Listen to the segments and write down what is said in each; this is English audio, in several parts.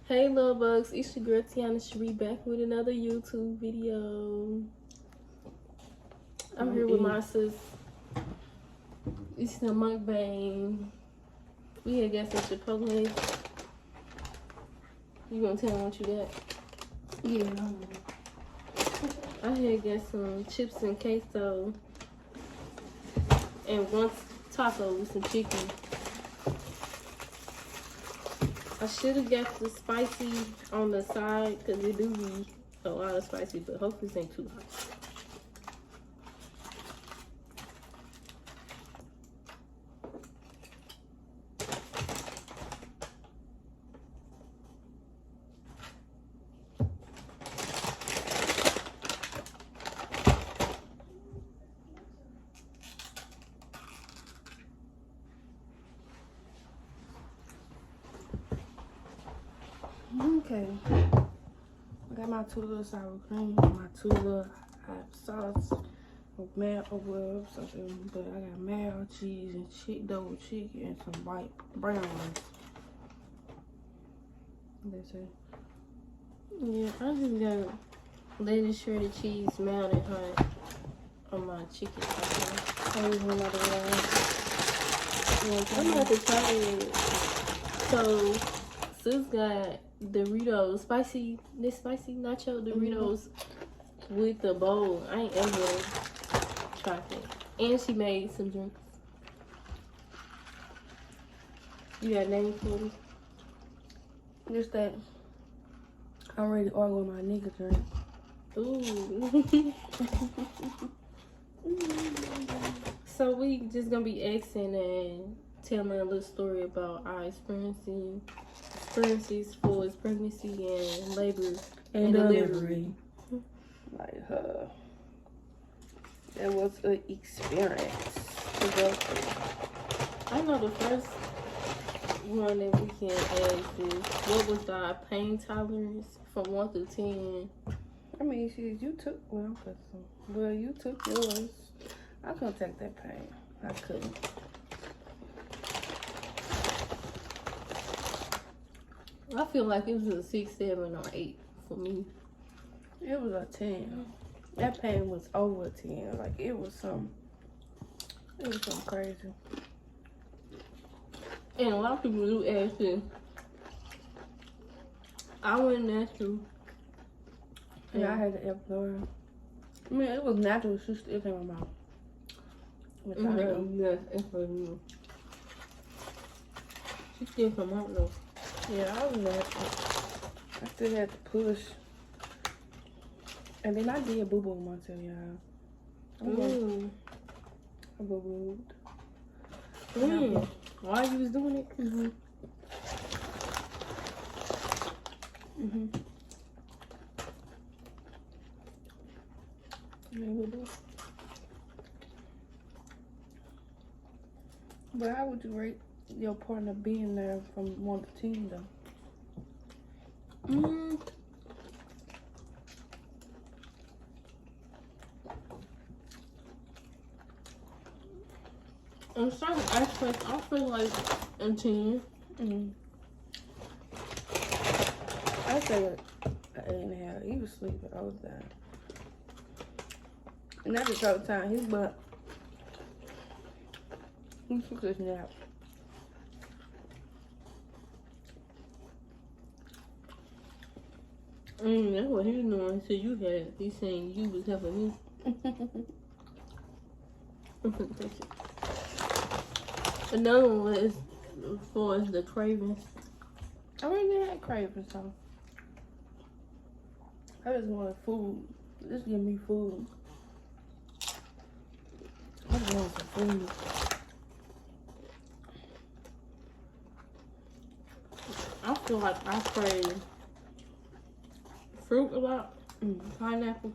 Hey love bugs, it's your girl Tiana Cherie back with another YouTube video. I'm here with my sis. It's the mukbang. We had got some Chipotle. You gonna tell them what you got? Yeah. I had got some chips and queso and one taco with some chicken. I should have got the spicy on the side because it do be a lot of spicy, but hopefully this ain't too hot. Okay. I got my 2 little sour cream, my 2 little hot sauce, well, something, but I got mayo, cheese, and double chicken, and some white brown rice. That's it. Yeah, I just got lettuce, shredded cheese, mild and hot on my chicken. I use another one. I'm about to try it. So, sis got Doritos, spicy nacho Doritos with the bowl. I ain't ever tried it. And she made some drinks. You got a name for it? Just that I'm ready to order with my nigga drink. Ooh. So we just gonna be asking and telling a little story about our experiences for his pregnancy and labor and delivery. Like, it was an experience to go through. I know the first one that we can ask is, what was our pain tolerance from 1 to 10? I mean, you took, you took yours. I couldn't take that pain. I couldn't. I feel like it was a 6, 7, or 8 for me. It was a 10. That pain was over 10. Like, it was something crazy. And a lot of people do ask me. I went natural. Yeah, I had the epidural. I mean, it was natural. It still came out. Yes, it's for you. She still come out though. Yeah, I was natural. I still had to push. And then I did boo-boo myself, y'all. I boo-booed. Why you was doing it? But how would you rate your partner being there from 1 to 10 though? In certain aspects, I feel like a 10. I say an 8.5. He was sleeping all the time. And that was all the time. His butt. He took his nap. That's what he was doing. So you had, he's saying you was helping me. Another one was for the cravings. I really had cravings, so I just wanted food. Just give me food. I just want some food. I feel like I crave fruit a lot. Pineapple.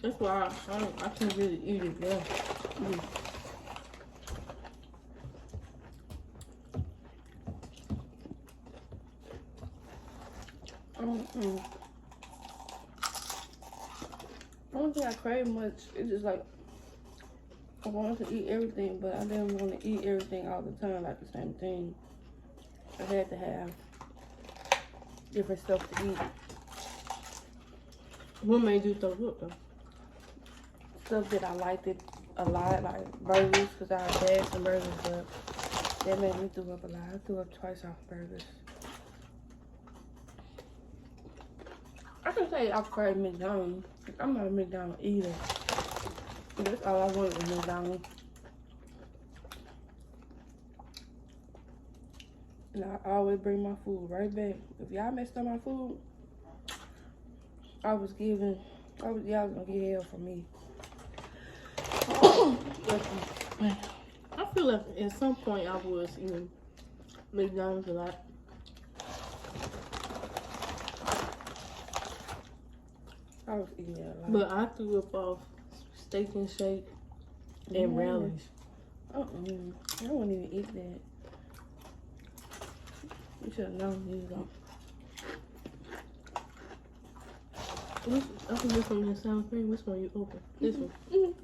That's why I can't really eat it there. I don't think I crave much. It's just like I wanted to eat everything, but I didn't want to eat everything all the time, like the same thing. I had to have different stuff to eat. What made you throw up though? Stuff that I liked it a lot, like burgers, because I had some burgers, but that made me throw up a lot. I threw up twice off burgers. I can say I crave McDonald's. I'm not a McDonald's eater. That's all I wanted was McDonald's. And I always bring my food right back. If y'all messed up my food, y'all was gonna get hell from me. I feel like at some point I was eating McDonald's a lot. I was eating that a lot. But I threw up off Steak and Shake and Rallies. I wouldn't even eat that. You should have known these though. I can get from the sour cream. Which one you open? This one. You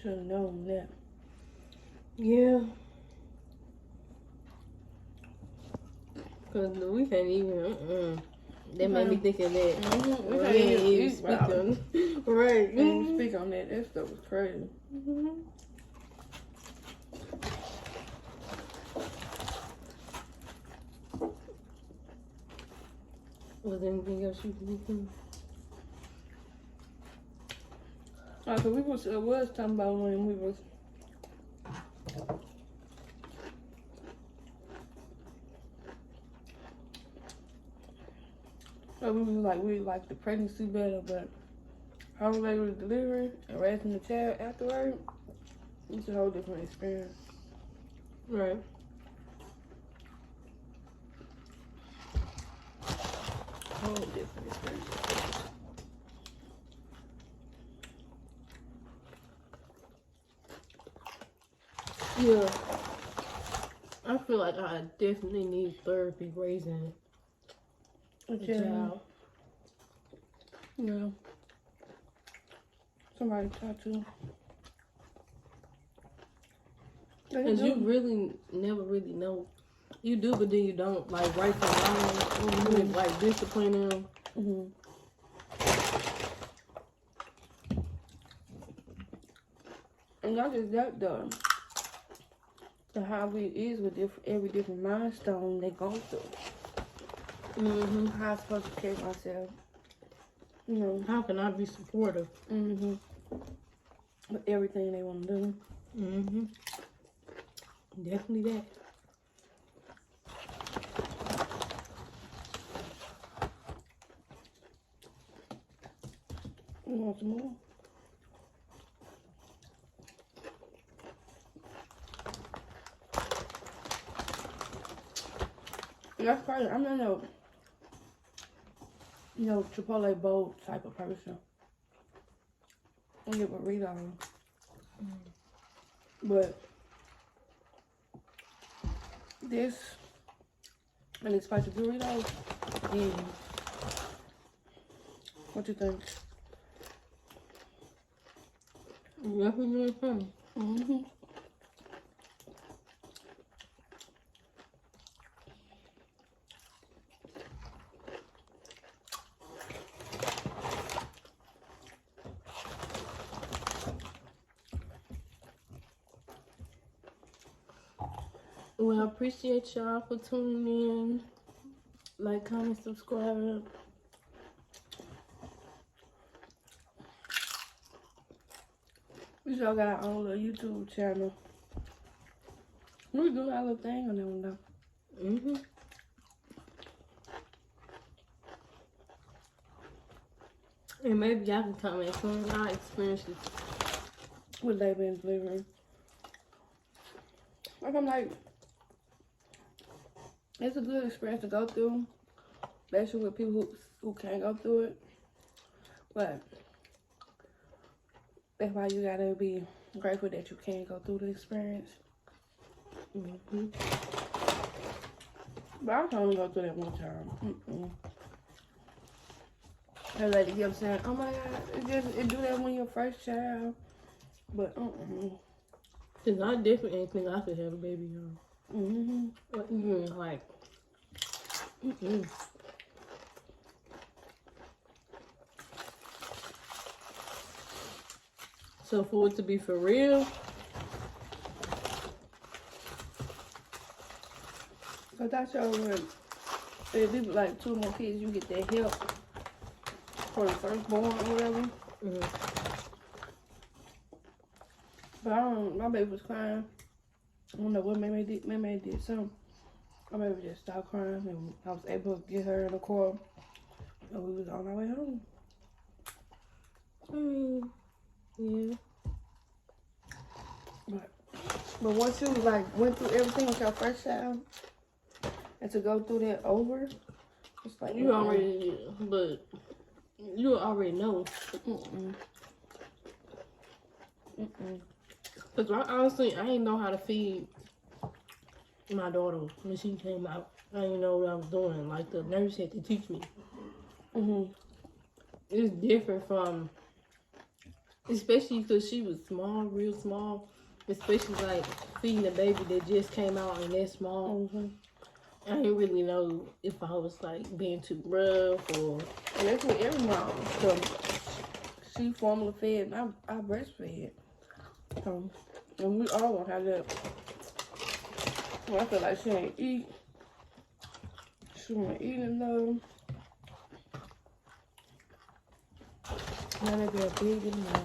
should have known that. Yeah. Cause we can't even. That made me think of that. We can't even speak on Right. We didn't speak on that. That stuff was crazy. Was there anything else you can do? So we was talking about when we was we like the pregnancy better, but how the lady was delivering and raising the child afterward, it's a whole different experience. Right. Whole different experience. Yeah. I feel like I definitely need therapy raising a child. Yeah. Somebody to talk to. Because you really never really know. You do, but then you don't. Like, right from wrong, you like discipline them. And not just that, though. The how it is with every different milestone they go through. How I'm supposed to carry myself. You know. How can I be supportive? With everything they want to do. Definitely that. You want some more? That's crazy. I'm not no Chipotle bowl type of person. I get burritos. But this and these spicy burritos, what you think? Definitely fun. Well, I appreciate y'all for tuning in. Like, comment, subscribe. We still got our own little YouTube channel. We do our little thing on that one though. And maybe y'all can comment on our experiences with labor and delivery. Like I'm like, it's a good experience to go through, especially with people who can't go through it. But that's why you gotta be grateful that you can go through the experience. But I can only go through that one time. That lady kept saying, "Oh my God, it do that when you're first child." But Cause I definitely didn't think I could have a baby young. Or even like, So for it to be for real, But that's your word. If you like 2 more kids, you get that help for the firstborn or whatever. But I don't, my baby was crying. I don't know what May did something. My baby just stopped crying and I was able to get her in the car and we was on our way home. Yeah. But once you like went through everything with your first child and to go through that over, it's like You already, but you already know. Cause honestly, I didn't know how to feed my daughter when she came out. I didn't know what I was doing. Like the nurse had to teach me. It's different from, especially because she was small, real small. Especially like feeding a baby that just came out and that small. I didn't really know if I was like being too rough or. And that's what every mom. So she formula fed, and I breastfed. And we all won't have that. Well, I feel like she ain't eat. She wasn't eating though. Now they get big in there.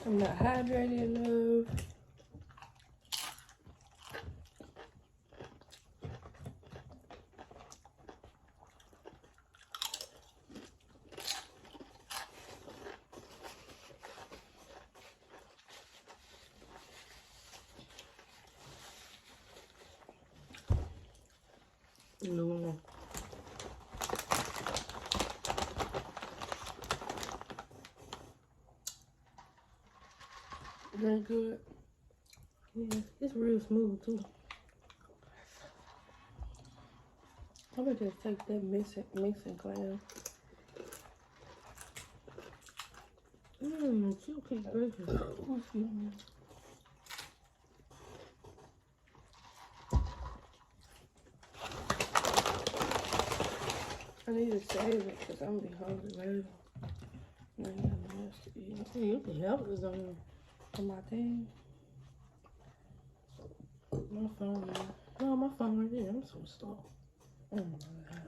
I'm not hydrated enough. No. Very good. Yeah, it's real smooth too. I'm gonna just take that mixing clam. She'll keep breaking. I need to save it because I'm gonna be hungry later. I ain't got nothing else to eat. Yeah, you can help us On my thing. my phone. Oh, my phone right there. I'm so slow. Oh my God.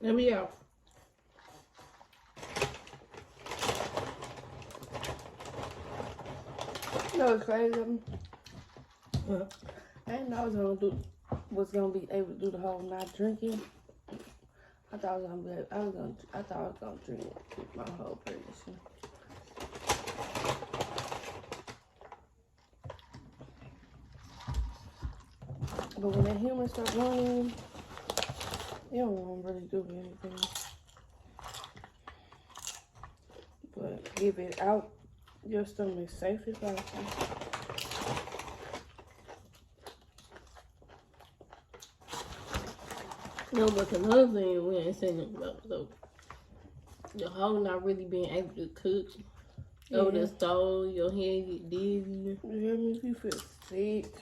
Let me out. You know what's crazy? What? I didn't know was gonna be able to do the whole not drinking. I thought I was gonna drink my whole pregnancy. But when that human starts running, you don't want to really do anything. But give it out. Your stomach is safe as possible. No, but another thing we ain't saying about, so the whole not really being able to cook over the stove, your head get dizzy. You hear me? If you feel sick.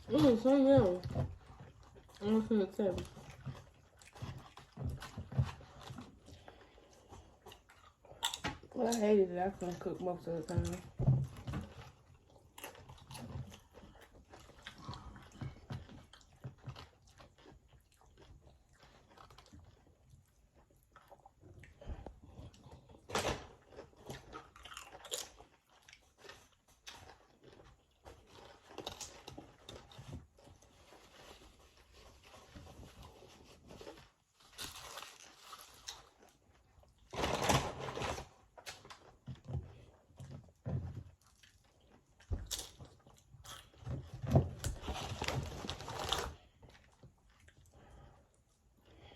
So yeah. I'm gonna tell you. Well, I hated it. I couldn't cook most of the time.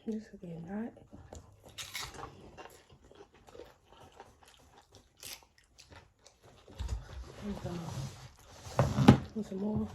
This will be a knot. Want some more?